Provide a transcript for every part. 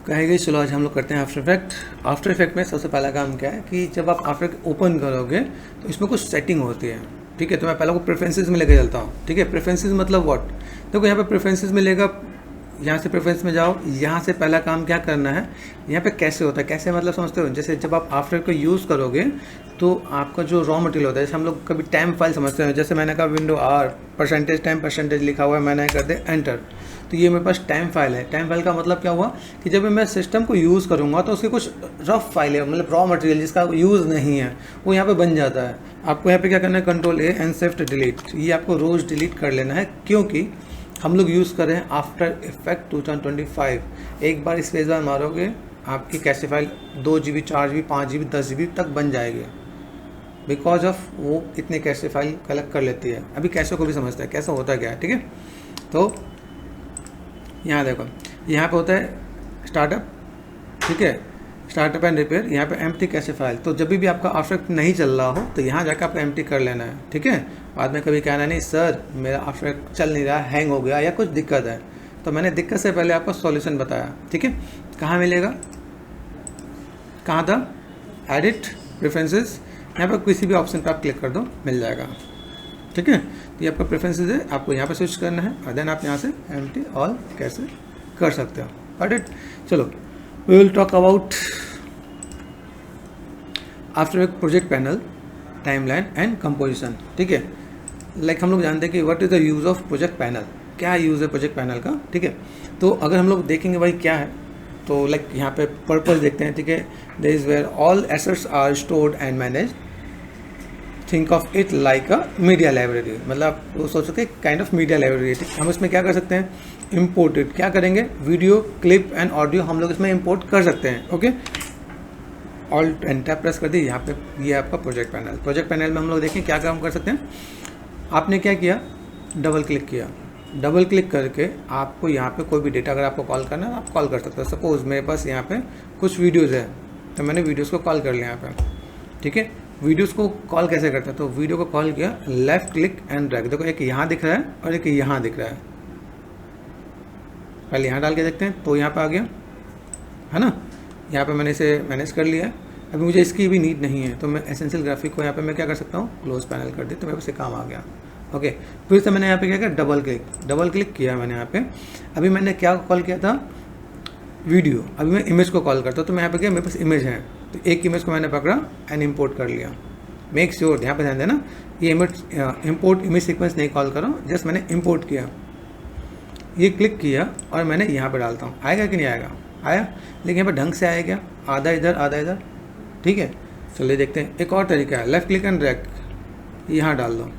कहेंगे चलो आज हम लोग करते हैं आफ्टर इफेक्ट। आफ्टर इफेक्ट में सबसे पहला काम क्या है कि जब आप आफ्टर इफेक्ट ओपन करोगे तो इसमें कुछ सेटिंग होती है। ठीक है, तो मैं पहले को प्रेफरेंसेस में लेके चलता हूँ। ठीक है, प्रेफरेंसेस मतलब व्हाट, देखो यहाँ पे प्रेफरेंसेस में लेगा, यहाँ से प्रेफरेंस में जाओ। यहाँ से पहला काम क्या करना है, यहाँ पे कैसे होता है, कैसे मतलब समझते हो, जैसे जब आप आफ्टर को यूज़ करोगे तो आपका जो रॉ मटेरियल होता है, जैसे हम लोग कभी टाइम फाइल समझते हैं, जैसे मैंने कहा window R percentage time percentage लिखा हुआ है, मैंने कर दे एंटर, तो ये मेरे पास टाइम फाइल है। टाइम फाइल का मतलब क्या हुआ कि जब मैं सिस्टम को यूज़ करूँगा तो उसकी कुछ रफ फाइल है, मतलब रॉ मटेरियल जिसका यूज़ नहीं है वो यहाँ पे बन जाता है। आपको यहाँ पे क्या करना है, control A and shift delete, ये आपको रोज़ डिलीट कर लेना है, क्योंकि हम लोग यूज़ कर रहे हैं आफ्टर इफेक्ट 2025। एक बार स्पेस बार मारोगे आपकी कैसे file 2 GB 4 GB 5 GB 10 GB तक बन जाएगी, बिकॉज ऑफ वो इतने कैसे फाइल कलेक्ट कर लेती है। अभी कैसे को भी समझता है कैसा होता क्या है। ठीक है, तो यहाँ देखो, यहाँ पे होता है स्टार्टअप। ठीक है, स्टार्टअप एंड रिपेयर, यहाँ पे एम्प्टी कैसे फाइल, तो जब भी आपका आफ्टर इफेक्ट नहीं चल रहा हो तो यहाँ जाकर आपको एम्प्टी कर लेना है। ठीक है, बाद में कभी कहना नहीं सर मेरा आफ्टर इफेक्ट चल नहीं रहा, हैंग हो गया या कुछ दिक्कत है, तो मैंने दिक्कत से पहले आपको सॉल्यूशन बताया। ठीक है, कहाँ मिलेगा, कहाँ था, एडिट प्रेफरेंसेस, यहाँ पर किसी भी ऑप्शन पर आप क्लिक कर दो, मिल जाएगा। ठीक है, तो ये आपका प्रेफरेंसेस है, आपको यहाँ पे स्विच करना है और देन आप यहाँ से एम्प्टी ऑल कैसे कर सकते हो। Got it. चलो we will talk about After Effect project panel, timeline and composition. ठीक है, लाइक हम लोग जानते हैं कि what is the use of project panel, क्या यूज़ है प्रोजेक्ट पैनल का। ठीक है, तो अगर हम लोग देखेंगे भाई क्या है, तो लाइक यहाँ पे पर्पस देखते हैं। ठीक है, there is where all assets are stored and manage, think of it like a media library, मतलब वो सोच सकते हैं काइंड ऑफ मीडिया लाइब्रेरी। हम इसमें क्या कर सकते हैं, इम्पोर्टेड क्या करेंगे, वीडियो क्लिप एंड ऑडियो हम लोग इसमें इंपोर्ट कर सकते हैं। Okay, alt and tab press कर दी, यहाँ पे ये आपका प्रोजेक्ट पैनल। प्रोजेक्ट पैनल में हम लोग देखें क्या काम कर सकते हैं। आपने क्या किया, डबल क्लिक किया, डबल क्लिक करके आपको यहाँ पे कोई भी डेटा अगर आपको कॉल करना है आप कॉल कर सकते हो। सपोज मेरे पास यहाँ पे कुछ वीडियोज़ है तो मैंने वीडियोज़ को कॉल कर लिया यहाँ पे। ठीक है, वीडियोस को कॉल कैसे करते हैं, तो वीडियो को कॉल किया, लेफ्ट क्लिक एंड ड्रैग, देखो एक यहाँ दिख रहा है और एक यहाँ दिख रहा है, पहले यहाँ डाल के देखते हैं, तो यहाँ पे आ गया है ना, यहाँ पे मैंने इसे मैनेज कर लिया। अभी मुझे इसकी भी नीड नहीं है तो मैं एसेंशियल ग्राफिक को यहाँ पे मैं क्या कर सकता हूँ, क्लोज पैनल कर दी, तो मेरे पास काम आ गया। ओके, फिर से मैंने यहाँ पे क्या किया, डबल क्लिक किया मैंने यहाँ पे। अभी मैंने क्या कॉल किया था, वीडियो, अभी मैं इमेज को कॉल करता हूँ, तो मैं यहाँ पे क्या, मेरे पास इमेज है, तो एक इमेज को मैंने पकड़ा एंड इंपोर्ट कर लिया। मेक श्योर यहाँ पे ध्यान देना, ये इमेज इंपोर्ट इमेज सीक्वेंस नहीं कॉल करो, जस्ट मैंने इंपोर्ट किया, ये क्लिक किया और मैंने यहाँ पे डालता हूँ। आएगा कि नहीं आएगा, आया, लेकिन यहाँ पे ढंग से आया क्या, आधा इधर आधा इधर। ठीक है, चलिए देखते हैं। एक और तरीका है, लेफ्ट क्लिक एंड ड्रैग, यहाँ डाल दो।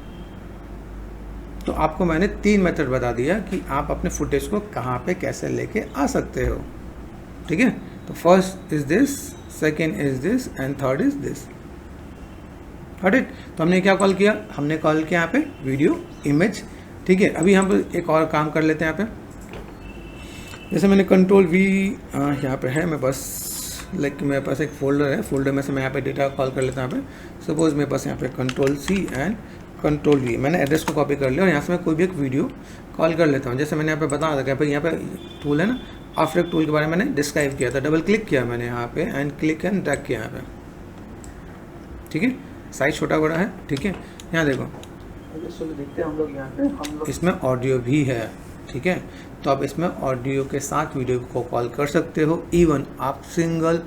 तो आपको मैंने 3 मेथड बता दिया कि आप अपने फुटेज को कहाँ पे कैसे लेके आ सकते हो। ठीक है, तो first is this, second is this and third is this. Got it. तो हमने क्या कॉल किया, हमने कॉल किया यहाँ पे वीडियो इमेज। ठीक है, अभी हम एक और काम कर लेते हैं यहाँ पे। जैसे मैंने कंट्रोल वी यहाँ पे है मेरे पास, लाइक मेरे पास एक फोल्डर है, फोल्डर में से मैं यहाँ पे डेटा कॉल कर लेता हूँ यहाँ पे। सपोज मेरे पास यहाँ पे control C and control V, मैंने एड्रेस को कॉपी कर लिया और यहाँ से मैं कोई भी एक वीडियो कॉल कर लेता हूँ। जैसे मैंने यहाँ पे बताया था कि यहाँ पे टूल है ना, आफ्टर इफेक्ट टूल के बारे में मैंने डिस्क्राइब किया था। डबल क्लिक किया मैंने यहाँ पे एंड क्लिक एंड ड्रैग किया यहाँ पे। ठीक है, साइज छोटा बड़ा है। ठीक है, यहाँ देखो, देखते हैं हम लोग यहाँ पे, इसमें ऑडियो भी है। ठीक है, तो आप इसमें ऑडियो के साथ वीडियो को कॉल कर सकते हो, इवन आप सिंगल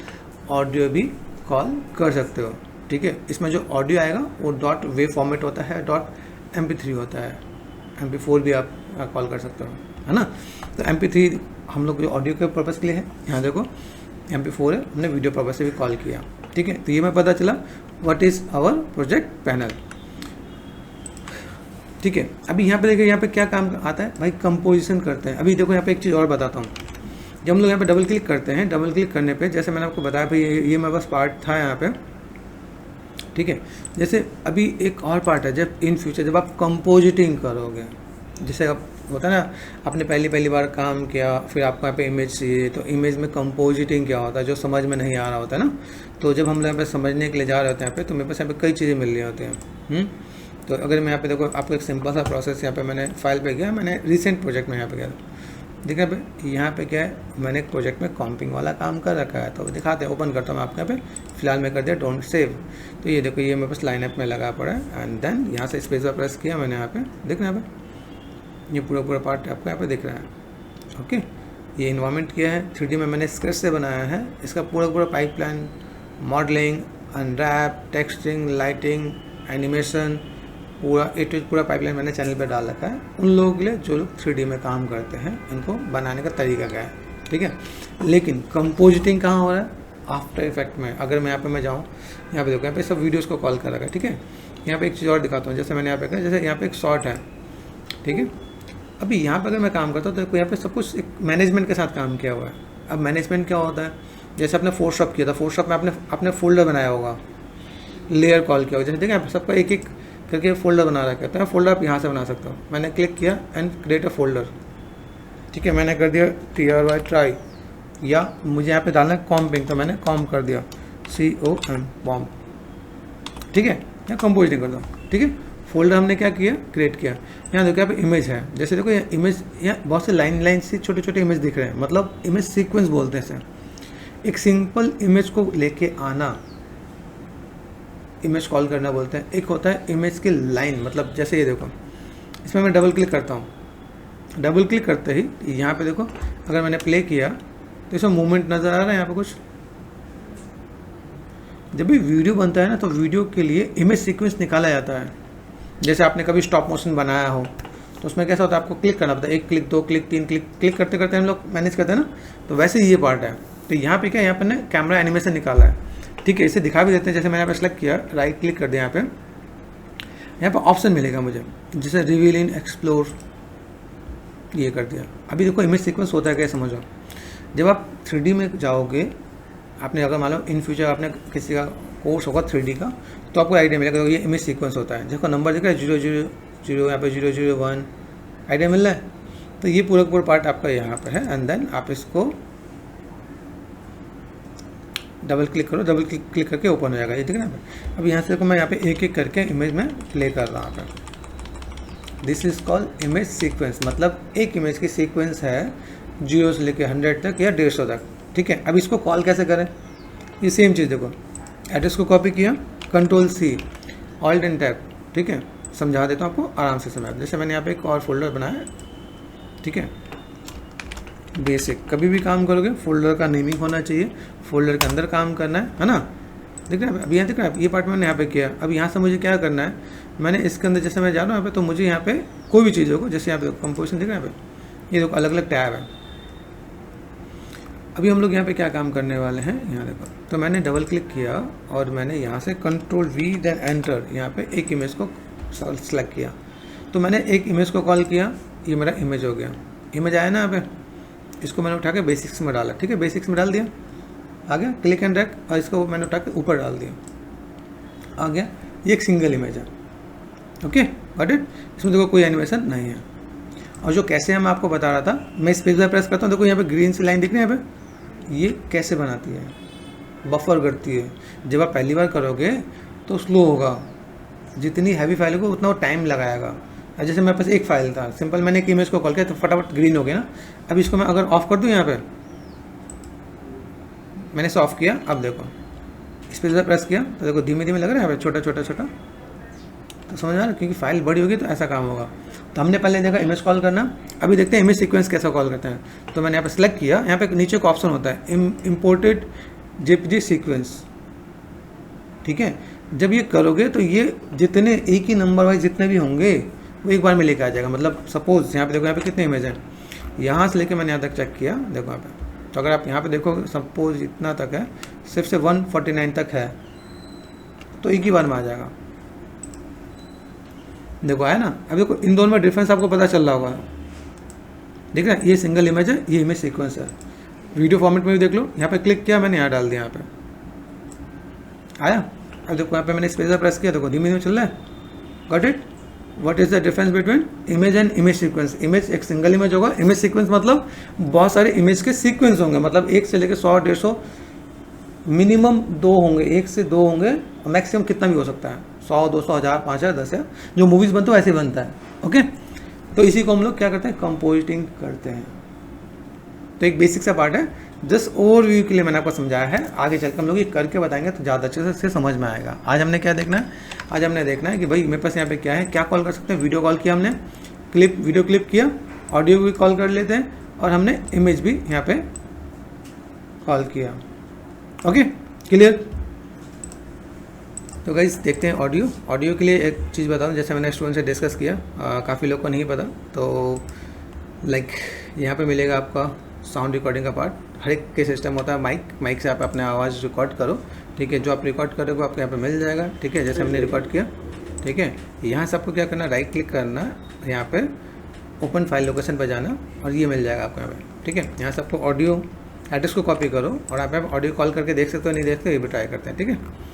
ऑडियो भी कॉल कर सकते हो। ठीक है, इसमें जो ऑडियो आएगा वो डॉट वेव फॉर्मेट होता है, डॉट MP3 होता है, MP4 भी आप कॉल कर सकते हो, है ना। तो MP3 हम लोग जो ऑडियो के पर्पज़ के लिए है, यहाँ देखो MP4 है, हमने वीडियो पर्पज़ से भी कॉल किया। ठीक है, तो ये मैं पता चला what is our project panel. ठीक है, अभी यहाँ पे देखिए, यहाँ पे क्या काम आता है भाई, कंपोजिशन करते हैं। अभी देखो यहाँ पे एक चीज़ और बताता हूँ, जब हम लोग यहाँ पे डबल क्लिक करते हैं, डबल क्लिक करने पे जैसे मैंने आपको बताया भाई ये मेरे पास पार्ट था यहाँ पे। ठीक है, जैसे अभी एक और पार्ट है, जब इन फ्यूचर जब आप कंपोजिटिंग करोगे, जैसे अब होता है ना, आपने पहली बार काम किया, फिर आपको यहाँ पे इमेज चाहिए, तो इमेज में कंपोजिटिंग क्या होता है जो समझ में नहीं आ रहा होता है ना। तो जब हम लोग यहाँ पे समझने के लिए जा रहे होते हैं यहाँ पे, तो मेरे पास यहाँ पे कई चीज़ें मिल रही होती हैं। तो अगर मैं यहाँ पे देखो, आपको एक सिंपल सा प्रोसेस यहाँ पे मैंने फाइल पे गया, मैंने रिसेंट प्रोजेक्ट में यहाँ पे गया, देख रहे हैं पे, यहाँ पे क्या है, मैंने एक प्रोजेक्ट में कॉम्पिंग वाला काम कर रखा है, तो दिखाते हैं, ओपन करता हूँ मैं आपके यहाँ पे, फिलहाल मैं कर दिया डोंट सेव। तो ये देखो ये मेरे पास लाइनअप में लगा पड़ा है, एंड देन यहाँ से स्पेस पर प्रेस किया मैंने, यहाँ पे देख रहे हैं यहाँ पे, ये पूरा पार्ट आपको यहाँ पे दिख रहा है। ओके, ये इन्वायरमेंट किया है 3D में, मैंने स्केच से बनाया है, इसका पूरा pipeline, modelling, unwrap, texting, lighting, animation, पूरा पाइपलाइन मैंने चैनल पे डाल रखा है उन लोगों के लिए जो लोग 3D में काम करते हैं, इनको बनाने का तरीका क्या है, ठीक है। लेकिन कंपोजिटिंग कहाँ हो रहा है, आफ्टर इफेक्ट में। अगर मैं यहाँ पे मैं जाऊँ, यहाँ पे देखो, यहाँ पे सब वीडियोस को कॉल कर रखा है, ठीक है। यहाँ पे एक चीज़ और दिखाता हूँ, जैसे मैंने यहाँ पे कहा, जैसे यहाँ पे एक शॉट है, ठीक है। अभी यहाँ पे अगर मैं काम करता हूँ तो यहाँ पे सब कुछ एक मैनेजमेंट के साथ काम किया हुआ है। अब मैनेजमेंट क्या होता है, जैसे आपने फोटोशॉप किया था, फोटोशॉप में आपने अपने फोल्डर बनाया होगा, लेयर कॉल किया होगा, जैसे देखिए सबका एक एक करके फोल्डर बना रखा है, फोल्डर आप यहाँ से बना सकते हो। मैंने क्लिक किया एंड क्रिएट अ फोल्डर, ठीक है, मैंने कर दिया TRY ट्राई, या मुझे यहाँ पे डालना है कॉम्पिंग, तो मैंने कॉम कर दिया COM बॉम्ब, ठीक है, या कंपोजिटिंग कर दो, ठीक है। फोल्डर हमने क्या किया, क्रिएट किया। यहाँ देखो यहाँ पे इमेज है, जैसे देखो ये इमेज, यहाँ बहुत से लाइन से छोटे इमेज दिख रहे हैं, मतलब इमेज सीक्वेंस बोलते हैं इसे। एक सिंपल इमेज को लेके आना, इमेज कॉल करना बोलते हैं। एक होता है इमेज की लाइन, मतलब जैसे ये देखो, इसमें मैं डबल क्लिक करता हूँ, डबल क्लिक करते ही यहाँ पे देखो, अगर मैंने प्ले किया तो इसमें मूवमेंट नज़र आ रहा है यहाँ पे कुछ। जब भी वीडियो बनता है ना, तो वीडियो के लिए इमेज सीक्वेंस निकाला जाता है। जैसे आपने कभी स्टॉप मोशन बनाया हो, तो उसमें कैसा होता है, आपको क्लिक करना पड़ता है, 1 क्लिक 2 क्लिक 3 क्लिक करते करते हम लोग मैनेज करते हैं ना, तो वैसे ये पार्ट है। तो यहाँ पे क्या, यहाँ पे ना कैमरा एनिमेशन निकाला है, ठीक है। इसे दिखा भी देते हैं, जैसे मैंने यहाँ पे सेलेक्ट किया, राइट क्लिक कर दिया, यहाँ पे ऑप्शन मिलेगा मुझे, जैसे रिवील इन एक्सप्लोर, ये कर दिया। अभी देखो इमेज सीक्वेंस होता है क्या, समझो। जब आप 3D में जाओगे, आपने अगर मान लो इन फ्यूचर आपने किसी का कोर्स होगा 3D का, तो आपको आइडिया मिलेगा ये इमेज सीक्वेंस होता है। देखो नंबर दिख रहा है 000, यहाँ पे 001, आइडिया मिल रहा है। तो ये पूरा पार्ट आपका यहाँ पर है, एंड देन आप इसको डबल क्लिक करो, डबल क्लिक करके ओपन हो जाएगा, ये ठीक है ना। अब यहाँ से देखो मैं यहाँ पे एक एक करके इमेज में प्ले कर रहा हूँ। This is called image sequence, मतलब एक इमेज की सीक्वेंस है 0 से लेकर 100 तक या 150 तक, ठीक है। अब इसको कॉल कैसे करें, ये सेम चीज़ देखो, एड्रेस को कॉपी किया, Ctrl+C, Alt एंड टैब, ठीक है। समझा देता हूँ आपको आराम से समझ। जैसे मैंने यहाँ पे एक और फोल्डर बनाया, ठीक है। बेसिक, कभी भी काम करोगे फोल्डर का नेमिंग होना चाहिए, फोल्डर के अंदर काम करना है ना। देख रहे हैं, अभी यहाँ देख रहे हैं, ये पार्ट मैंने यहाँ पे किया। अब यहाँ से मुझे क्या करना है, मैंने इसके अंदर जैसे मैं जा रहा हूँ यहाँ पे, तो मुझे यहाँ पे कोई भी चीज़ होगा, जैसे यहाँ पे कंपोजिशन दिख रहा है, यहाँ पे ये देखो अलग अलग टैब है। अभी हम लोग यहाँ पे क्या काम करने वाले हैं, यहाँ देखो, तो मैंने डबल क्लिक किया और मैंने यहाँ से Ctrl+V देन एंटर, यहाँ पे एक इमेज को सेलेक्ट किया। तो मैंने एक इमेज को कॉल किया, ये मेरा इमेज हो गया, इमेज आया ना यहाँ पे, इसको मैंने उठा के बेसिक्स में डाला, ठीक है, बेसिक्स में डाल दिया, आ गया, क्लिक एंड ड्रैग, और इसको मैंने उठा के ऊपर डाल दिया, आ गया। ये एक सिंगल इमेज है, ओके, गॉट इट। इसमें देखो कोई एनिमेशन नहीं है। और जो कैसे है मैं आपको बता रहा था, मैं स्पेस बार प्रेस करता हूँ, देखो यहाँ पे ग्रीन सी लाइन दिख रही है, यहाँ पे ये कैसे बनाती है, बफर करती है। जब आप पहली बार करोगे तो स्लो होगा, जितनी हैवी फाइल होगी उतना वो टाइम लगाएगा। जैसे मेरे पास एक फाइल था सिंपल, मैंने एक इमेज को कॉल किया तो फटाफट ग्रीन हो गया ना। अब इसको मैं अगर ऑफ कर दूँ, यहाँ पे मैंने इसे ऑफ किया, अब देखो स्पेस बार प्रेस किया तो देखो धीमे धीमे लग रहा है यहाँ पे छोटा छोटा छोटा, तो समझ आ रहा है, क्योंकि फाइल बड़ी होगी तो ऐसा काम होगा। तो हमने पहले देखा इमेज कॉल करना, अभी देखते हैं इमेज सीक्वेंस कैसा कॉल करते हैं। तो मैंने यहाँ पे सेलेक्ट किया, यहाँ पे नीचे का ऑप्शन होता है इम्पोर्टेड JPG सीक्वेंस, ठीक है। जब ये करोगे तो ये जितने एक ही नंबर वाइज जितने भी होंगे वो एक बार में लेके आ जाएगा। मतलब सपोज यहाँ पे देखो, यहाँ पे कितने इमेज हैं, यहाँ से लेके मैंने यहाँ तक चेक किया, देखो यहाँ पे। तो अगर आप यहाँ पे देखो सपोज इतना तक है, सिर्फ से 149 तक है, तो एक ही बार में आ जाएगा। देखो आया ना। अब देखो इन दोनों में डिफरेंस आपको पता चल रहा होगा, देख रहे हैं, ये सिंगल इमेज है, ये इमेज सीक्वेंस है। वीडियो फॉर्मेट में भी देख लो, यहाँ पे क्लिक किया मैंने, यहाँ डाल दिया, यहाँ पे आया। अब देखो यहाँ पे मैंने स्पेस प्रेस किया, देखो धीमे धीमे चल रहा है, got it. What is the difference between image and image sequence. Image एक सिंगल इमेज होगा, इमेज सीक्वेंस मतलब बहुत सारे इमेज के सीक्वेंस होंगे, मतलब 1 से लेकर 100 150 मिनिमम 2 होंगे, 1 से 2 होंगे, मैक्सिमम कितना भी हो सकता है, 100 200 1000 5000 10,000 जो मूवीज़ बनते हैं वैसे बनता है, ओके। तो इसी को हम लोग क्या करते हैं, कंपोजिटिंग करते हैं। तो एक बेसिक सा पार्ट है, जस्ट ओवरव्यू के लिए मैंने आपको समझाया है। आगे चलकर हम लोग ये करके बताएंगे तो ज़्यादा अच्छे से समझ में आएगा। आज हमने क्या देखना है, आज हमने देखना है कि भाई मेरे पास यहाँ पे क्या है, क्या कॉल कर सकते हैं। वीडियो कॉल किया हमने, वीडियो क्लिप किया, ऑडियो भी कॉल कर लेते हैं, और हमने इमेज भी यहाँ पे कॉल किया। Okay, clear. तो गाइस देखते हैं ऑडियो के लिए एक चीज़ बताऊँ, जैसे मैंने स्टूडेंट से डिस्कस किया, काफ़ी लोग को नहीं पता। तो लाइक यहाँ पे मिलेगा आपका साउंड रिकॉर्डिंग का पार्ट। हर एक के सिस्टम होता है माइक से आप अपने आवाज़ रिकॉर्ड करो, ठीक है। जो आप रिकॉर्ड करोगे आपको यहाँ पे मिल जाएगा, ठीक है, जैसे हमने रिकॉर्ड किया, ठीक है। यहाँ से आपको क्या करना, राइट क्लिक करना, यहाँ पे ओपन फाइल लोकेशन पर जाना, और ये मिल जाएगा आपको यहाँ पे, ठीक है। यहाँ से आपको ऑडियो एड्रेस को कॉपी करो, और आप ऑडियो कॉल करके देख सकते हो, नहीं देखते ये भी ट्राई करते हैं, ठीक है।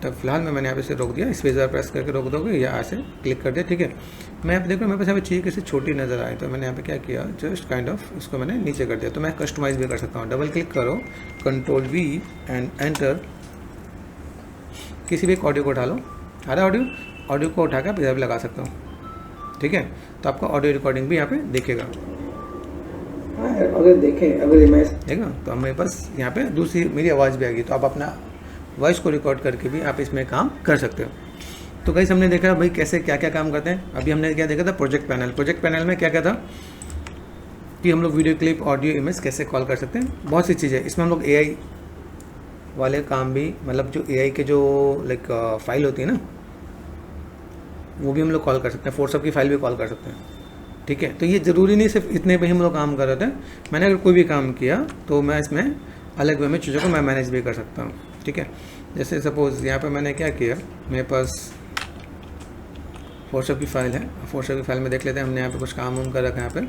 तो फिलहाल मैंने यहाँ पे से रोक दिया, स्पेस बार प्रेस करके रोक दोगे या ऐसे क्लिक कर दिया, ठीक है। मैं यहाँ पे देख रहा हूँ मेरे पास यहाँ पे चीज़ कैसे छोटी नज़र आए, तो मैंने यहाँ पे क्या किया, जस्ट काइंड ऑफ इसको मैंने नीचे कर दिया। तो मैं कस्टमाइज़ भी कर सकता हूँ। डबल क्लिक करो, कंट्रोल V एंड एंटर, किसी भी एक ऑडियो को उठा लो, आ रहा ऑडियो को उठा के आप इधर भी लगा सकते हो, ठीक है। तो आपका ऑडियो रिकॉर्डिंग भी यहाँ पे देखेगा। अगर देखें, अगर इमेज देखेगा तो मेरे पास यहाँ पे दूसरी मेरी आवाज़ भी आ गई। तो आप अपना वॉइस को रिकॉर्ड करके भी आप इसमें काम कर सकते हो। तो गाइस हमने देखा भाई कैसे क्या क्या काम करते हैं। अभी हमने क्या देखा था, प्रोजेक्ट पैनल में क्या क्या था कि हम लोग वीडियो क्लिप, ऑडियो, इमेज कैसे कॉल कर सकते हैं। बहुत सी चीज़ें इसमें हम लोग AI वाले काम भी, मतलब जो AI के जो लाइक फाइल होती है ना, वो भी हम लोग कॉल कर सकते हैं। फोटोशॉप की फाइल भी कॉल कर सकते हैं, ठीक है। तो ये ज़रूरी नहीं सिर्फ इतने पे हम लोग काम कर रहे थे। मैंने अगर कोई भी काम किया तो मैं इसमें अलग वे में चीज़ों को मैं मैनेज भी कर सकता हूँ, ठीक है। जैसे सपोज़ यहाँ पे मैंने क्या किया, मेरे पास फोटोशॉप की फाइल है, फोटोशॉप की फाइल में देख लेते हैं। हमने यहाँ पे कुछ काम उम कर रखा है यहाँ पे,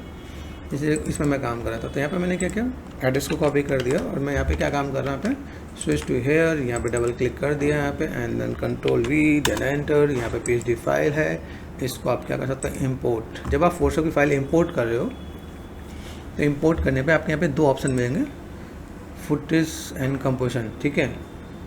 जैसे इसमें मैं काम कर रहा था। तो यहाँ पे मैंने क्या किया, एड्रेस को कॉपी कर दिया, और मैं यहाँ पे क्या काम कर रहा हूँ, यहाँ पे स्विच टू हेयर, यहाँ पे डबल क्लिक कर दिया यहाँ पे, and then control V, then enter. यहाँ पे PSD फाइल है, इसको आप क्या कर सकते हैं, इम्पोर्ट। जब आप फोटोशॉप की फाइल इम्पोर्ट कर रहे हो तो इम्पोर्ट करने पर आपके यहाँ पे दो ऑप्शन मिलेंगे, फुटेज एंड कंपोजिशन, ठीक है।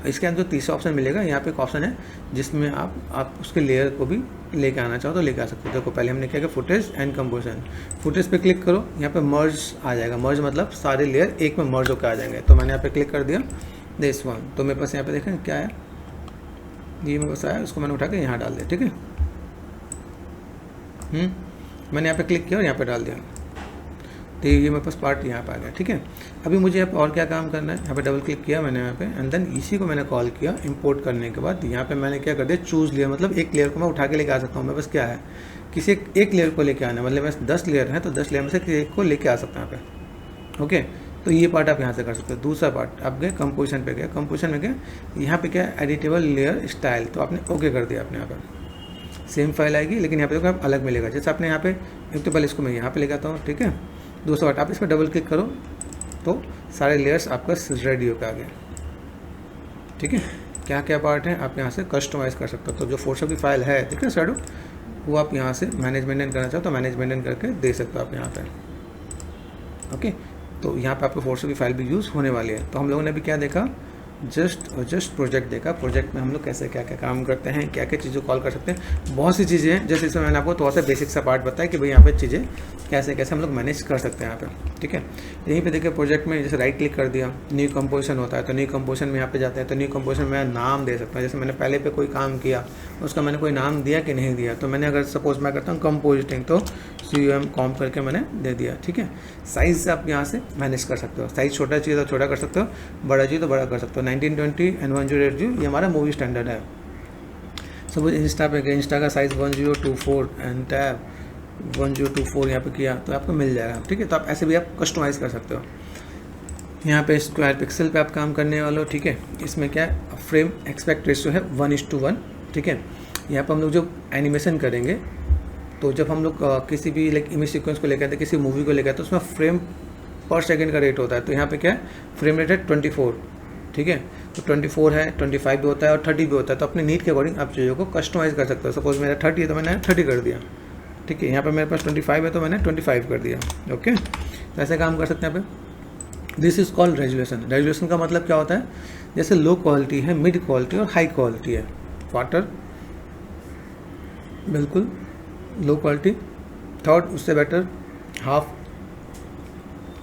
इसके अंदर जो तीसरा ऑप्शन मिलेगा, यहाँ पे एक ऑप्शन है जिसमें आप उसके लेयर को भी लेके आना चाहो तो लेके आ सकते हो। देखो पहले हमने क्या किया, फुटेज एंड कंपोजिशन। फुटेज पे क्लिक करो, यहाँ पे मर्ज आ जाएगा। मर्ज मतलब सारे लेयर एक में मर्ज होकर आ जाएंगे। तो मैंने यहाँ पे क्लिक कर दिया दिस वन। तो मेरे पास यहाँ पे देखें क्या है, ये मेरे पास आया, उसको मैंने उठा के यहाँ डाल दिया, ठीक है। मैंने यहाँ पे क्लिक किया और यहाँ पे डाल दिया, तो ये मेरे पास पार्ट यहाँ पे आ गया, ठीक है। अभी मुझे यहाँ पे और क्या काम करना है, यहाँ पे डबल क्लिक किया मैंने यहाँ पे, एंड देन इसी को मैंने कॉल किया। इंपोर्ट करने के बाद यहाँ पे मैंने क्या कर दिया, चूज़ लिया, मतलब एक लेयर को मैं उठा के लेके आ सकता हूँ। मेरे पास क्या है, किसी एक लेयर को लेके आना है, मतलब मेरे 10 लेयर है तो 10 लेयर में से किसी एक को लेके आ सकता हूँ यहाँ पे, ओके। तो ये पार्ट आप यहाँ से कर सकते हो। दूसरा पार्ट आप गए कंपोजिशन पे गए, कंपोजिशन में गए, यहाँ पे क्या है, एडिटेबल लेयर स्टाइल, तो आपने ओके कर दिया। आपने यहाँ पर सेम फाइल आएगी, लेकिन यहाँ पे देखो आप अलग मिलेगा। जैसे आपने यहाँ पे एक तो पहले इसको मैं यहाँ पे लेके आता हूँ, ठीक है। दूसरा पार्ट आप इस पर डबल क्लिक करो तो सारे लेयर्स आपका रेडी होकर आ गया, ठीक है। क्या क्या पार्ट है आप यहाँ से कस्टमाइज़ कर सकते हो। तो जो फोटोशॉप की फाइल है, ठीक है, शेडो, वो आप यहाँ से मैनेज मेंटेन करना चाहो तो मैनेज मेंटेन करके दे सकते हो आप यहाँ पे, ओके। तो यहाँ पे आपको फोटोशॉप की फाइल भी यूज़ होने वाली है। तो हम लोगों ने भी क्या देखा, जस्ट प्रोजेक्ट देखा। प्रोजेक्ट में हम लोग कैसे क्या क्या काम करते हैं, क्या क्या चीज़ों कॉल कर सकते हैं, बहुत सी चीज़ें हैं। जैसे इसमें मैंने आपको थोड़ा सा बेसिक सा पार्ट बताया कि भाई यहाँ पे चीज़ें कैसे कैसे हम लोग मैनेज कर सकते हैं यहाँ पे, ठीक है। यहीं पे देखिए प्रोजेक्ट में जैसे राइट क्लिक कर दिया, न्यू कंपोजिशन होता है, तो न्यू कंपोजिशन में यहाँ पे जाते हैं। तो न्यू कंपोजिशन में नाम दे सकता हूँ। जैसे मैंने पहले पे कोई काम किया, उसका मैंने कोई नाम दिया कि नहीं दिया, तो मैंने अगर सपोज मैं करता हूँ कंपोजिटिंग, तो COM कॉम करके मैंने दे दिया, ठीक है। साइज़ से आप यहाँ से मैनेज कर सकते हो। साइज़ छोटा चाहिए तो छोटा कर सकते हो, बड़ा चाहिए तो बड़ा कर सकते हो। 1920 एंड 1080 ये हमारा मूवी स्टैंडर्ड है। सपोज इंस्टा पे गए, इंस्टा का साइज़ 1024 एंड टैब 1024 यहाँ पे किया तो आपको मिल जाएगा, ठीक है। तो आप ऐसे भी आप कस्टमाइज़ कर सकते हो। यहाँ पे स्क्वायर पिक्सल पे आप काम करने वाले हो, ठीक है। इसमें क्या है, फ्रेम एक्सपेक्ट रेशियो है 1:1, ठीक है। यहाँ पर हम लोग जो एनिमेशन करेंगे, तो जब हम लोग किसी भी लाइक इमेज सीक्वेंस को लेकर आते हैं, किसी मूवी को लेकर आते हैं, तो उसमें फ्रेम पर सेकेंड का रेट होता है। तो यहाँ पे क्या है, फ्रेम रेट है 24, ठीक है। तो 24 है, 25 भी होता है और 30 भी होता है। तो अपने नीड के अकॉर्डिंग आप चीज़ों को कस्टमाइज़ कर सकते हो। सपोज मेरा 30 है तो मैंने 30 कर दिया, ठीक है। यहाँ पे मेरे पास 25 है तो मैंने 25 कर दिया, ओके। तो ऐसे काम कर सकते हैं यहाँ पे। This is called resolution. Resolution का मतलब क्या होता है, जैसे लो क्वालिटी है, मिड क्वालिटी और हाई क्वालिटी है। वाटर बिल्कुल लो क्वालिटी, थर्ड उससे बेटर, हाफ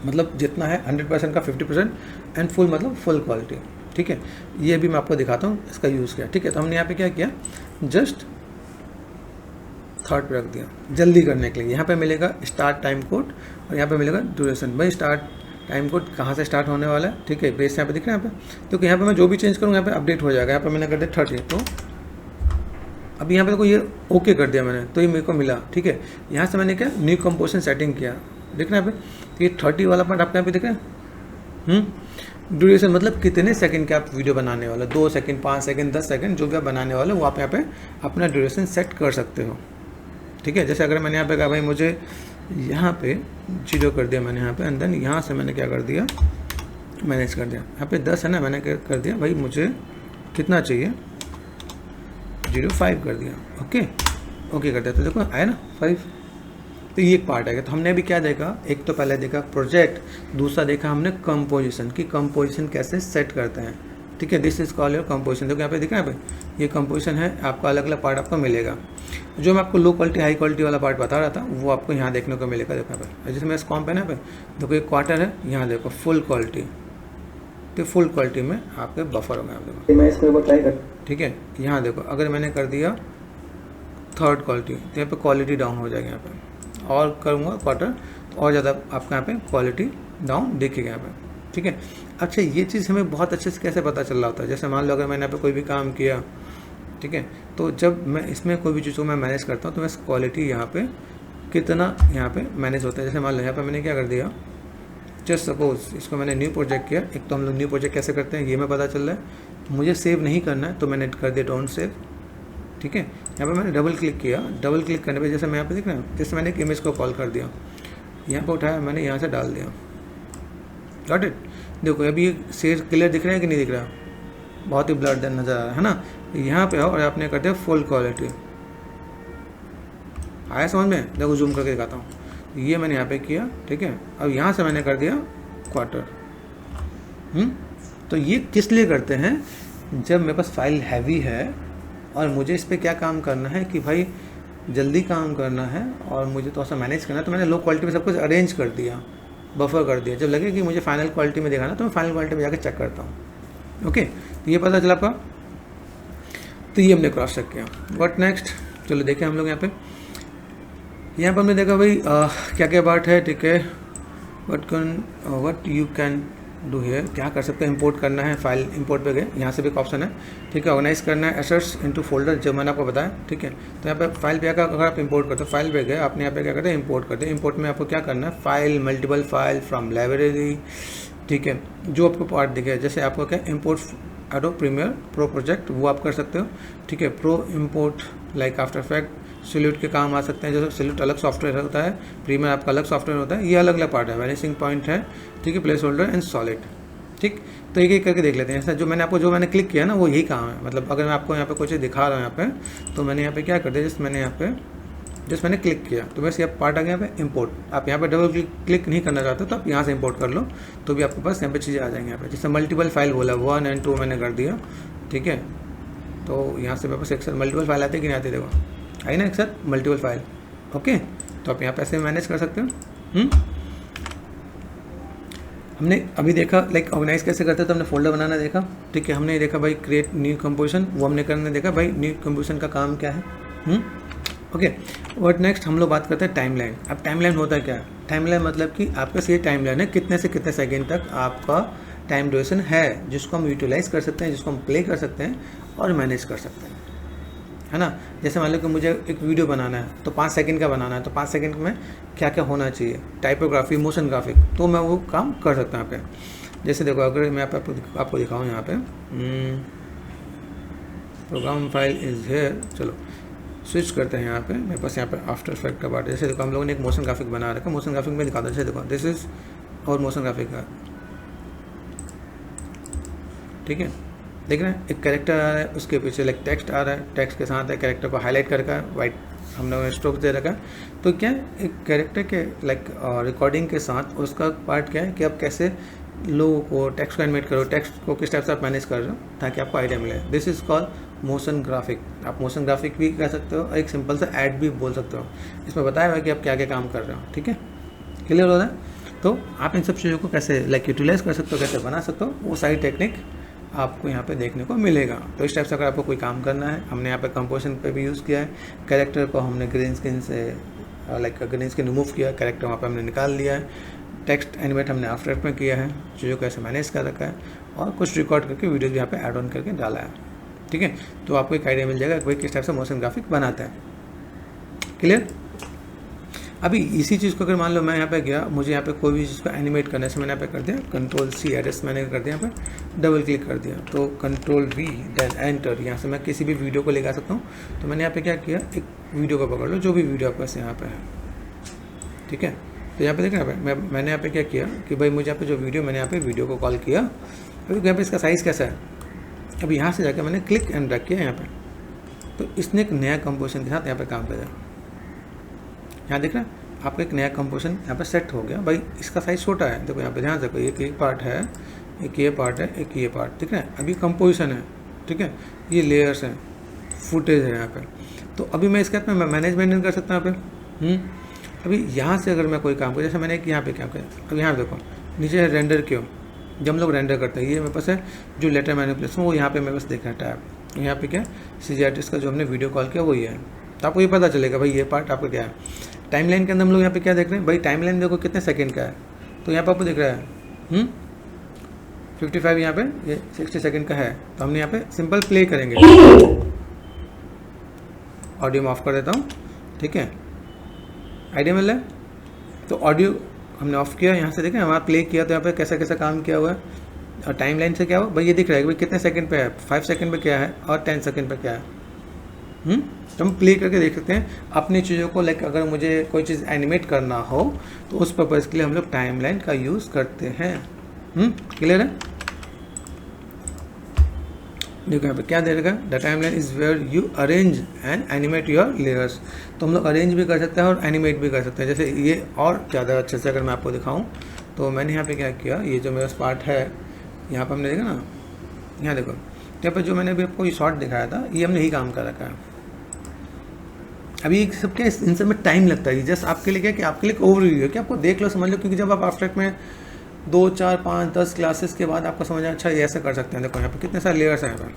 मतलब जितना है 100% का 50% एंड फुल मतलब फुल क्वालिटी, ठीक है। ये भी मैं आपको दिखाता हूँ इसका यूज़ किया, ठीक है। तो हमने यहाँ पे क्या किया, जस्ट थर्ड पे रख दिया जल्दी करने के लिए। यहाँ पे मिलेगा स्टार्ट टाइम कोड और यहाँ पे मिलेगा ड्यूरेशन। भाई स्टार्ट टाइम कोड कहाँ से स्टार्ट होने वाला है, ठीक है, बेस यहाँ पे दिख रहा है यहाँ पे, क्योंकि यहाँ पे मैं जो भी चेंज करूँगा यहाँ पे अपडेट हो जाएगा। यहाँ पे मैंने कर दिया 30, तो अभी यहाँ पे देखो ये ओके कर दिया मैंने, तो ये मेरे को मिला, ठीक है। यहाँ से मैंने क्या न्यू कंपोजिशन सेटिंग किया, दिख रहा है यहाँ पे, तो ये 30 वाला पार्ट आपको यहाँ पे दिख रहा है। ड्यूरेशन मतलब कितने सेकंड के आप वीडियो बनाने वाले, 2 सेकंड, 5 सेकंड, 10 सेकंड, जो भी आप बनाने वाले वो आप यहाँ पे अपना ड्यूरेशन सेट कर सकते हो, ठीक है। जैसे अगर मैंने यहाँ पे कहा भाई मुझे यहाँ पे 0 कर दिया मैंने यहाँ पे, एंड देन यहाँ से मैंने क्या कर दिया, मैनेज कर दिया। यहाँ पे 10 है ना, मैंने क्या कर दिया भाई मुझे कितना चाहिए, 0.5 कर दिया, ओके कर दिया, तो देखो आया ना 5। तो ये एक पार्ट है। तो हमने अभी क्या देखा, एक तो पहले देखा प्रोजेक्ट, दूसरा देखा हमने कंपोजिशन की कंपोजिशन कैसे सेट करते हैं, ठीक है। This is call your composition. देखो यहाँ पे दिख रहा है भाई, ये कंपोजिशन है, आपका अलग अलग पार्ट आपको मिलेगा। जो मैं आपको लो क्वालिटी हाई क्वालिटी वाला पार्ट बता रहा था वो आपको यहाँ देखने को मिलेगा। देखो यहाँ पे जैसे मैं इस कॉम्प है ना पे, देखो एक क्वार्टर है, यहाँ देखो फुल क्वालिटी, तो फुल क्वालिटी में आपके बफर होंगे, आप देखो मैं इसको ट्राई कर, ठीक है। यहाँ देखो अगर मैंने कर दिया थर्ड क्वालिटी, तो यहाँ पे क्वालिटी डाउन हो जाएगी, यहाँ पे और करूँगा क्वार्टर तो और ज़्यादा आपका यहाँ पे क्वालिटी डाउन दिखेगा यहाँ पे, ठीक है। अच्छा ये चीज़ हमें बहुत अच्छे से कैसे पता चल रहा होता है, जैसे मान लो अगर मैंने यहाँ पे कोई भी काम किया, ठीक है, तो जब मैं इसमें कोई भी चीज़ को मैं मैनेज करता हूँ तो मैं क्वालिटी यहाँ पे कितना यहाँ पे मैनेज होता है। जैसे मान लो यहाँ पे मैंने क्या कर दिया, जस्ट सपोज इसको मैंने न्यू प्रोजेक्ट किया। एक तो हम लोग न्यू प्रोजेक्ट कैसे करते हैं ये मैं पता चल रहा है, मुझे सेव नहीं करना है तो मैंने कर दिया डोंट सेव, ठीक है। यहाँ पे मैंने डबल क्लिक किया, डबल क्लिक करने पे जैसे मैं यहाँ पे देख रहा हूँ, जैसे मैंने एक इमेज को कॉल कर दिया, यहाँ पे उठाया मैंने, यहाँ से डाल दिया, गॉट इट। देखो अभी ये शेयर क्लियर दिख रहा है कि नहीं दिख रहा, बहुत ही ब्लर नज़र आ रहा है ना। यहाँ पे और आपने कर दिया फुल क्वालिटी, आया समझ में। देखो जूम करके दिखाता हूँ, ये मैंने यहाँ पे किया, ठीक है। अब यहाँ से मैंने कर दिया क्वार्टर। तो ये किस लिए करते हैं, जब मेरे पास फाइल हैवी है और मुझे इस पर क्या काम करना है कि भाई जल्दी काम करना है और मुझे थोड़ा सा मैनेज करना है, तो मैंने लो क्वालिटी में सब कुछ अरेंज कर दिया, बफर कर दिया। जब लगे कि मुझे फाइनल क्वालिटी में दिखाना तो मैं फाइनल क्वालिटी में जाकर चेक करता हूँ, ओके। तो ये पता चला आपका, तो ये हमने क्रॉस चेक किया। व्हाट नेक्स्ट, चलो देखें हम लोग यहाँ पे हमने देखा भाई क्या क्या पार्ट है, ठीक है। What you can do here, क्या कर सकते हैं, इंपोर्ट करना है, फाइल इंपोर्ट पे गए, यहाँ से भी एक ऑप्शन है, ठीक है। ऑर्गेनाइज करना है एसेट्स इनटू फोल्डर, जो मैंने आपको बताया, ठीक है। तो यहाँ पे फाइल पे आकर अगर आप इंपोर्ट करते हो, फाइल पे गए आपने यहाँ पे क्या करते हैं, इंपोर्ट करते हैं। इंपोर्ट में आपको क्या करना है, file multiple file from library, ठीक है। जो आपको पार्ट दिखे, जैसे आपको क्या import Adobe Premiere Pro project, वो आप कर सकते हो, ठीक है। Pro import like after effect, solid के काम आ सकते हैं, जैसे सॉलिड अलग सॉफ्टवेयर होता है, प्रीमियर आपका अलग सॉफ्टवेयर होता है, ये अलग अलग पार्ट है। वैनिशिंग पॉइंट है, ठीक है, प्लेस होल्डर एंड सॉलिड, ठीक। तो एक एक करके देख लेते हैं। ऐसा जो मैंने क्लिक किया ना वो यही काम है। मतलब अगर मैं आपको यहाँ पे कुछ दिखा रहा हूँ यहाँ पे, तो मैंने यहाँ पे क्या कर दिया, जस्ट मैंने क्लिक किया तो बस ये पार्ट आ गया यहाँ पे इंपोर्ट। आप यहाँ पे डबल क्लिक नहीं करना चाहते तो आप यहाँ से इंपोर्ट कर लो, तो भी आपके पास यहाँ पे चीज़ें आ जाएंगी। यहाँ पे जैसे मल्टीपल फाइल बोला 1 और 2 मैंने कर दिया, ठीक है। तो यहाँ से मेरे पास एक साथ मल्टीपल फाइल आती है कि नहीं आती, देखो आई ना एक साथ मल्टीपल फाइल, ओके। तो आप यहाँ पे ऐसे मैनेज कर सकते हो। हमने अभी देखा लाइक ऑर्गेनाइज कैसे करते हैं, तो हमने फोल्डर बनाना देखा, ठीक है। हमने देखा भाई क्रिएट न्यू कंपोजिशन, वो हमने करने देखा भाई न्यू कंपोजिशन का काम क्या है, ओके। व्हाट नेक्स्ट, हम लोग बात करते हैं टाइमलाइन। अब टाइमलाइन होता है क्या, टाइमलाइन मतलब कि आपका ये टाइमलाइन है कितने से कितने सेकंड तक आपका टाइम ड्यूरेशन है, जिसको हम यूटिलाइज कर सकते हैं, जिसको हम प्ले कर सकते हैं और मैनेज कर सकते हैं, है ना। जैसे मान लो कि मुझे एक वीडियो बनाना है तो 5 सेकंड का बनाना है, तो 5 सेकंड में क्या क्या होना चाहिए, टाइपोग्राफी, मोशन ग्राफिक, तो मैं वो काम कर सकता हूँ यहाँ पे। जैसे देखो अगर मैं आपको दिखाऊँ यहाँ पे, प्रोग्राम फाइल इज हेयर, चलो स्विच करते हैं यहाँ पे। मेरे पास यहाँ पे आफ्टर इफेक्ट का पार्ट, जैसे देखो हम लोगों ने एक मोशन ग्राफिक बना रखा, मोशन ग्राफिक में दिखाता है, जैसे देखो दिस इज और मोशन ग्राफिक का, ठीक है। देख रहे हैं एक कैरेक्टर आ रहा है, उसके पीछे लाइक टेक्स्ट आ रहा है, टेक्स्ट के साथ है कैरेक्टर को हाईलाइट करके वाइट हम लोगों ने स्ट्रोक दे रखा है। तो क्या एक कैरेक्टर के लाइक रिकॉर्डिंग के साथ उसका पार्ट क्या है कि आप कैसे लोगों को टेक्स्ट को एनिमेट करो, टेक्स्ट को किस टाइप से आप मैनेज कर रहे हो ताकि आपको आइडिया मिले। This is called motion graphic. आप मोशन ग्राफिक भी कह सकते हो और एक सिंपल सा ऐड भी बोल सकते हो। इसमें बताया हुआ है कि आप क्या क्या काम कर रहे हो, ठीक है, क्लियर हो रहा है। तो आप इन सब चीज़ों को कैसे लाइक यूटिलाइज़ कर सकते हो, कैसे बना सकते हो, वो सारी टेक्निक आपको यहाँ पे देखने को मिलेगा। तो इस टाइप से अगर आपको कोई काम करना है, हमने यहाँ पे कंपोजिशन पे भी यूज़ किया है, कैरेक्टर को हमने ग्रीन स्क्रीन से लाइक ग्रीन स्क्रीन रिमूव किया, कैरेक्टर वहाँ पे हमने निकाल लिया है, टेक्स्ट एनिमेट हमने आफ्टर इफेक्ट में किया है, चीज़ों को ऐसे मैनेज कर रखा है, और कुछ रिकॉर्ड करके वीडियो भी यहाँ पे ऐड ऑन करके डाला है। ठीक है, तो आपको एक आइडिया मिल जाएगा कि भाई किस टाइप से मोशन ग्राफिक बनाता है। क्लियर? अभी इसी चीज़ को अगर मान लो मैं यहाँ पे गया, मुझे यहाँ पे कोई भी चीज़ को एनिमेट करने से मैंने यहाँ पे कर दिया Ctrl+C एड्रेस मैंने कर दिया, यहाँ पे डबल क्लिक कर दिया, तो Ctrl+V देन एंटर, यहाँ से मैं किसी भी वीडियो को ले जा सकता हूँ। तो मैंने यहाँ पे क्या किया, एक वीडियो को पकड़ लो, जो भी वीडियो आपके पास यहाँ पे है, ठीक है। तो यहाँ पे देखना मैंने यहाँ पे क्या किया कि भाई मुझे यहाँ पे जो वीडियो, मैंने यहाँ पे वीडियो को कॉल किया, अभी यहाँ पे इसका साइज़ कैसा है, अभी यहाँ से जाकर मैंने क्लिक एंड ड्रैग किया यहाँ पे, तो इसने एक नया कंपोजिशन के साथ यहाँ पे काम किया। यहाँ देख रहे हैं आपका एक नया कंपोजिशन यहाँ पे सेट हो गया। भाई इसका साइज़ छोटा है, देखो यहाँ पे ध्यान से, एक पार्ट है, एक ये पार्ट है, एक ये पार्ट, ठीक है। अभी कंपोजिशन है, ठीक है, ये लेयर्स हैं, फुटेज है यहाँ पे। तो अभी मैं इसके साथ में मैनेजमेंट कर सकता हूँ यहाँ पे। अभी यहाँ से अगर मैं कोई काम करूँ, जैसे मैंने एक यहाँ पे क्या किया, अब यहाँ देखो नीचे है रेंडर क्यों, जब हम लोग रेंडर करते हैं, ये मेरे पास है जो लेटर मैनिपुलेशन, वो यहाँ पे मेरे पास देख रहा है टैब, यहाँ पे क्या CG आर्टिस्ट का जो हमने वीडियो कॉल किया वो ये है। तो आपको ये पता चलेगा भाई ये पार्ट आपका क्या है। टाइमलाइन के अंदर हम लोग यहाँ पे क्या देख रहे हैं, भाई टाइमलाइन देखो कितने सेकंड का है, तो यहाँ पे आपको दिख रहा है 55, यहाँ पे ये 60 सेकंड का है। तो हमने यहाँ पे सिंपल प्ले करेंगे, ऑडियो में ऑफ कर देता हूँ, ठीक है, आइडिया मिल रहा है। तो ऑडियो हमने ऑफ किया, यहाँ से देखें हमारा प्ले किया, तो यहाँ पे कैसा कैसा काम किया हुआ है, और टाइम लाइन से क्या हुआ भाई ये दिख रहा है कि भाई कितने सेकंड पे है, 5 सेकंड पे क्या है और 10 सेकंड पे क्या है। तो हम प्ले करके देख सकते हैं अपनी चीज़ों को। लाइक अगर मुझे कोई चीज़ एनिमेट करना हो तो उस पर्पज़ के लिए हम लोग टाइम लाइन का यूज़ करते हैं। क्लियर है? देखो यहाँ पे क्या दे रखा है, the timeline is where you arrange and animate your layers. तो हम लोग अरेंज भी कर सकते हैं और एनिमेट भी कर सकते हैं। जैसे ये और ज़्यादा अच्छे से अगर मैं आपको दिखाऊं, तो मैंने यहाँ पे क्या किया, ये जो मेरा पार्ट है यहाँ पर हमने देखा ना, यहाँ देखो यहाँ पर जो मैंने अभी आपको ये शॉर्ट दिखाया था, ये हमने ही काम कर रखा है। अभी सब क्या इन सब में टाइम लगता है, जस्ट आपके लिए क्या कि आपके लिए ओवरव्यू है कि आपको देख लो, समझ लो, क्योंकि जब आप आफ्टर इफेक्ट में 2, 4, 5, 10 क्लासेस के बाद आपको समझ आया अच्छा ये ऐसे कर सकते हैं। देखो यहाँ पे कितने सारे लेयर्स हैं, यहाँ पर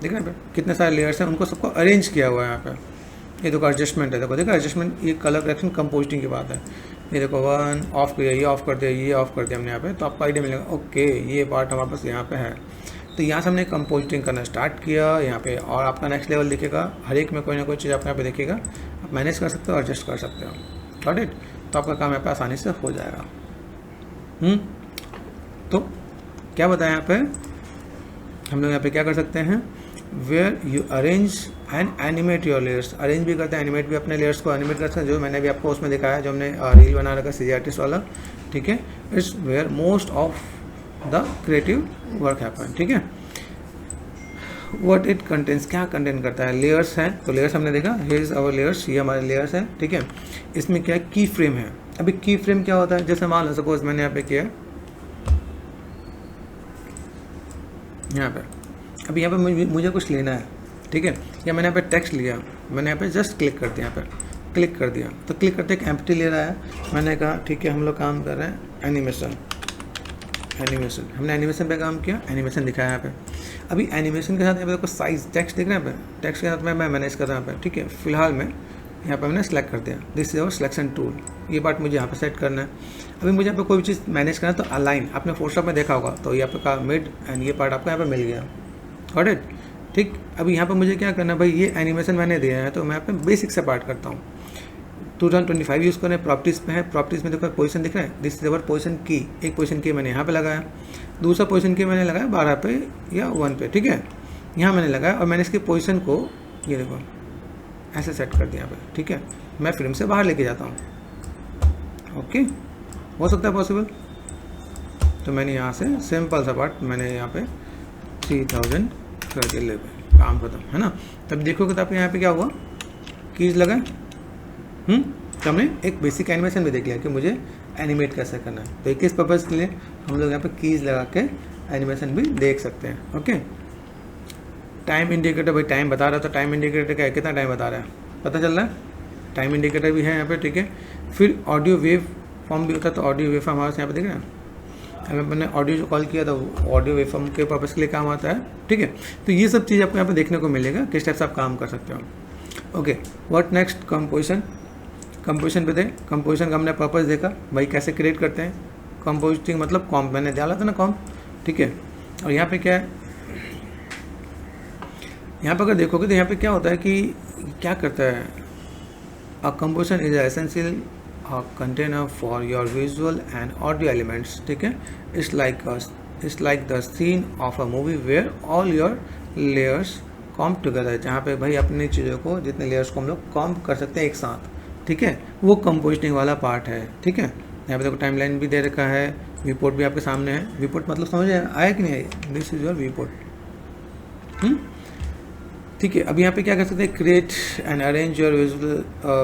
देख रहे हैं कितने सारे लेयर्स हैं, उनको सबको अरेंज किया हुआ है यहाँ पे। ये देखो एडजस्टमेंट है, देखो एडजस्टमेंट, ये कलर करेक्शन कंपोजिटिंग की बात है। ये देखो 1 ऑफ किया, ये ऑफ कर दिया, ये ऑफ कर दिया हमने यहाँ पे, तो आपको आइडिया मिलेगा ओके ये पार्ट हमारे पास यहाँ पे है। तो यहाँ से हमने कंपोजिटिंग करना स्टार्ट किया यहाँ पे, और आपका नेक्स्ट लेवल दिखेगा, हर एक में कोई ना कोई चीज़ आपको यहाँ पे दिखेगा, आप मैनेज कर सकते हो, एडजस्ट कर सकते हो। Got it? तो आपका काम यहाँ पे आसानी से हो जाएगा। तो क्या बताया यहाँ पे, हम लोग यहाँ पे क्या कर सकते हैं, where you arrange and animate your layers. Arrange भी करते हैं, एनिमेट भी अपने लेयर्स को एनिमेट कर सकते हैं, जो मैंने भी आपको उसमें दिखाया, जो हमने रील बना रखा CG आर्टिस्ट वाला, ठीक है। It's where most of the creative work happen, ठीक है। व्हाट इट कंटेंट्स, क्या कंटेंट करता है, लेयर्स हैं, तो लेयर्स हमने देखा, हियर इज आवर लेयर्स, ये हमारे लेयर्स हैं, ठीक है। इसमें क्या है, की फ्रेम है। अभी की फ्रेम क्या होता है, जैसे मान लो सपोज मैंने यहाँ पे किया, यहाँ पे अभी यहाँ पे मुझे कुछ लेना है, ठीक है, या मैंने यहाँ पे टेक्स्ट लिया, मैंने यहाँ पे जस्ट क्लिक कर दिया, यहाँ पे क्लिक कर दिया, तो क्लिक करते एक एम्प्टी ले रहा है। मैंने कहा ठीक है हम लोग काम कर रहे हैं एनिमेशन, हमने एनिमेशन पे काम किया, एनिमेशन दिखाया यहाँ पे। अभी एनिमेशन के साथ यहाँ पे देखो साइज टेक्स्ट दिख रहा है, यहाँ पे टेक्स्ट के साथ मैं मैनेज कर रहा हूँ यहाँ पे, ठीक है। फिलहाल में यहाँ पे मैंने सेलेक्ट कर दिया, this is our selection tool, ये पार्ट मुझे यहाँ पे सेट करना है। अभी मुझे यहाँ पे कोई भी चीज़ मैनेज करना है, तो अलाइन, आपने फोटोशॉप में देखा होगा, तो यहाँ पे का मिड एंड ये पार्ट आपको यहाँ पे मिल गया, गॉट इट, ठीक। अभी यहाँ पे मुझे क्या करना है भाई, ये एनिमेशन मैंने दिया है, तो मैं यहाँ पे बेसिक से पार्ट करता हूँ। 2025 यूज़ करें, प्रॉपर्टीज़ पे है, प्रॉपर्टीज़ में देखो पोजीशन दिख रहा है, दिस इज अवर पोजीशन की, एक पोजीशन की मैंने यहाँ पे लगाया, दूसरा पोजीशन की मैंने लगाया 12 पे या 1 पे, ठीक है, यहाँ मैंने लगाया, और मैंने इसकी पोजीशन को ये देखो ऐसे सेट कर दिया यहाँ पे, ठीक है। मैं फ्रेम से बाहर लेके जाता हूँ, ओके, हो सकता है पॉसिबल। तो मैंने यहाँ से सिंपल सा पार्ट मैंने यहाँ पे 3000 करके ले गए, काम खत्म, है ना। तब देखोगे तो आप यहाँ पे क्या हुआ, कीज लगा, तो हमने एक बेसिक एनिमेशन भी देख लिया कि मुझे एनिमेट कैसे करना है। तो किस पर्पज़ के लिए हम लोग यहाँ पे कीज लगा के एनिमेशन भी देख सकते हैं, ओके। टाइम इंडिकेटर, भाई टाइम बता रहा था, टाइम इंडिकेटर क्या है, कितना टाइम बता रहा है पता चल रहा है, टाइम इंडिकेटर भी है यहाँ पे, ठीक है। फिर ऑडियो वेव फॉर्म भी होता है, तो ऑडियो वेव फॉर्म हमारे यहाँ पे देख रहे हैं, अभी मैंने ऑडियो जो कॉल किया था वो ऑडियो वेव फॉर्म के पर्पज़ के लिए काम आता है, ठीक है। तो ये सब चीज़ आपको यहाँ पे देखने को मिलेगा, किस टाइप से आप काम कर सकते हो। Okay, what next, composition. Composition पे थे, कंपोजिशन का हमने पर्पज़ देखा, भाई कैसे क्रिएट करते हैं कंपोजिटिंग, मतलब कॉम्प मैंने डाला था ना कॉम्प, ठीक है। और यहाँ पे क्या है, यहाँ पर अगर देखोगे तो यहाँ पे क्या होता है कि क्या करता है, a composition is essential container for your visual and audio elements, ठीक है। It's like the scene of a movie where all your layers comp together, जहाँ पे भाई अपनी चीज़ों को, जितने लेयर्स को हम लोग कॉम्प कर सकते हैं एक साथ, ठीक है, वो कंपोजिटिंग वाला पार्ट है, ठीक है। यहाँ पे देखो टाइमलाइन भी दे रखा है, व्यूपोर्ट भी आपके सामने है। व्यूपोर्ट मतलब समझ आया कि नहीं आया, दिस इज योर व्यूपोर्ट, ठीक है। अब यहाँ पे क्या कर सकते हैं, create and arrange your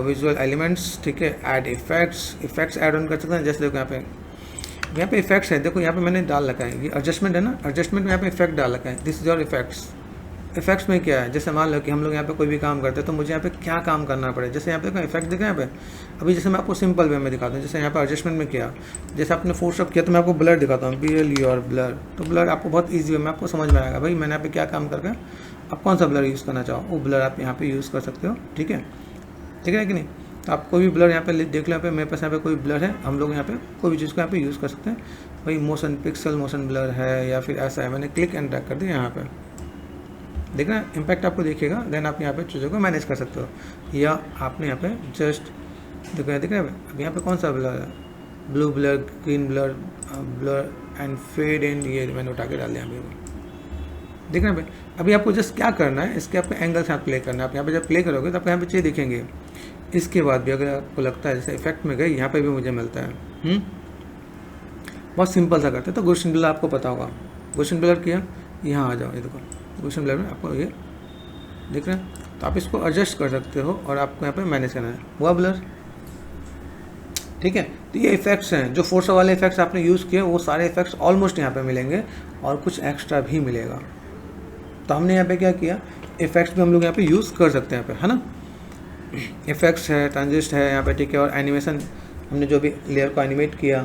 visual elements, ठीक है। ऐड इफेक्ट्स ऐड ऑन कर सकते हैं, जैसे देखो यहाँ पे इफेक्ट्स है, देखो यहाँ पे मैंने डाल रखा है, ये एडजस्टमेंट है ना, एडजस्टमेंट में यहाँ पे इफेक्ट डाल रखा है, this is your effects. Effects में क्या है, जैसे मान लो कि हम लोग यहाँ पे कोई भी काम करते हैं तो मुझे यहाँ पे क्या काम करना पड़े, जैसे यहाँ पे देखो इफेक्ट दिख रहा है यहाँ पे। अभी जैसे मैं आपको सिंपल वे में दिखाता हूँ, जैसे यहाँ पे एडजस्टमेंट में किया, जैसे आपने फोटोशॉप किया तो मैं आपको ब्लर दिखाता हूँ, BL योर ब्लर, तो ब्लर आपको बहुत ईजी वे में आपको समझ में आएगा, भाई मैंने यहाँ पे क्या काम करके आप कौन सा ब्लर यूज़ करना चाहो, वो ब्लर आप यहाँ पे यूज़ कर सकते हो, ठीक है कि नहीं। तो आप कोई भी ब्लर यहाँ पे देख लो, यहाँ पे मेरे पास यहाँ पे कोई ब्लर है, हम लोग यहाँ पे कोई भी चीज़ को यहाँ पे यूज़ कर सकते हैं। भाई मोशन पिक्सल मोशन ब्लर है या फिर ऐसा है, मैंने क्लिक एंड ड्रैग कर दिया यहाँ पे, देख रहे हैं इम्पैक्ट आपको दिखेगा, देन आप यहाँ पे चीज़ों को मैनेज कर सकते हो। या आपने यहाँ पे जस्ट दिख रहे हैं अब यहाँ पे कौन सा ब्लर है, blue blur, green blur, blur and fade in, ये मैंने उठा के डाल दिया अभी, देख रहे हैं भाई। अभी आपको जस्ट क्या करना है, इसके आपको एंगल साथ प्ले करना है। आप यहाँ पे जब प्ले करोगे तो आपको यहाँ पे चीज़ दिखेंगे। इसके बाद भी अगर आपको लगता है जैसे इफेक्ट में गए, यहाँ पे भी मुझे मिलता है, बहुत सिंपल सा करते हैं। तो गोशन ब्लर आपको पता होगा, गोशन ब्लर किया, यहाँ आ जाओ, ये देखो गोशन ब्लर में आपको ये दिख रहा है, तो आप इसको एडजस्ट कर सकते हो और आपको यहाँ पे मैनेज करना है, हुआ ब्लर, ठीक है। तो ये इफेक्ट्स हैं, जो फोर्स वाले इफेक्ट्स आपने यूज़ किए वो सारे इफेक्ट्स ऑलमोस्ट यहाँ पे मिलेंगे और कुछ एक्स्ट्रा भी मिलेगा। तो हमने यहाँ पे क्या किया, इफेक्ट्स भी हम लोग यहाँ पे यूज़ कर सकते हैं यहाँ पे, है ना। इफेक्ट्स है, ट्रांजिस्ट है यहाँ पे, ठीक है। और एनिमेशन, हमने जो भी लेयर को एनिमेट किया,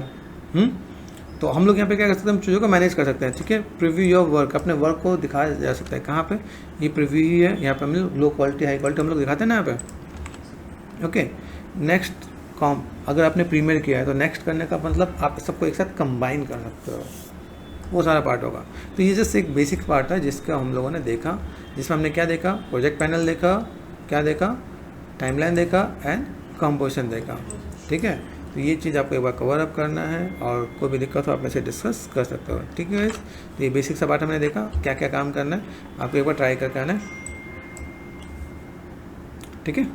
तो हम लोग यहाँ पे क्या कर सकते हैं, हम चीज़ों को मैनेज कर सकते हैं, ठीक है। प्रीव्यू योर वर्क, अपने वर्क को दिखाया जा सकता है, कहाँ पे, ये प्रीव्यू ही है, यहाँ पे हम लोग लो क्वालिटी हाई क्वालिटी हम लोग दिखाते हैं ना यहाँ पे, ओके। नेक्स्ट कॉम, अगर आपने प्रीमियर किया है तो नेक्स्ट करने का मतलब आप सबको एक साथ कंबाइन कर सकते हो, वो सारा पार्ट होगा। तो ये जस्ट एक बेसिक पार्ट है जिसका हम लोगों ने देखा, जिसमें हमने क्या देखा, प्रोजेक्ट पैनल देखा, क्या देखा, टाइमलाइन देखा एंड कंपोजिशन देखा, ठीक है। तो ये चीज़ आपको एक बार कवर अप करना है और कोई भी दिक्कत हो आप ऐसे डिस्कस कर सकते हो, ठीक है। तो ये बेसिक सा पार्ट हमने देखा, क्या क्या काम करना है आपको एक बार ट्राई करके आना है, ठीक है।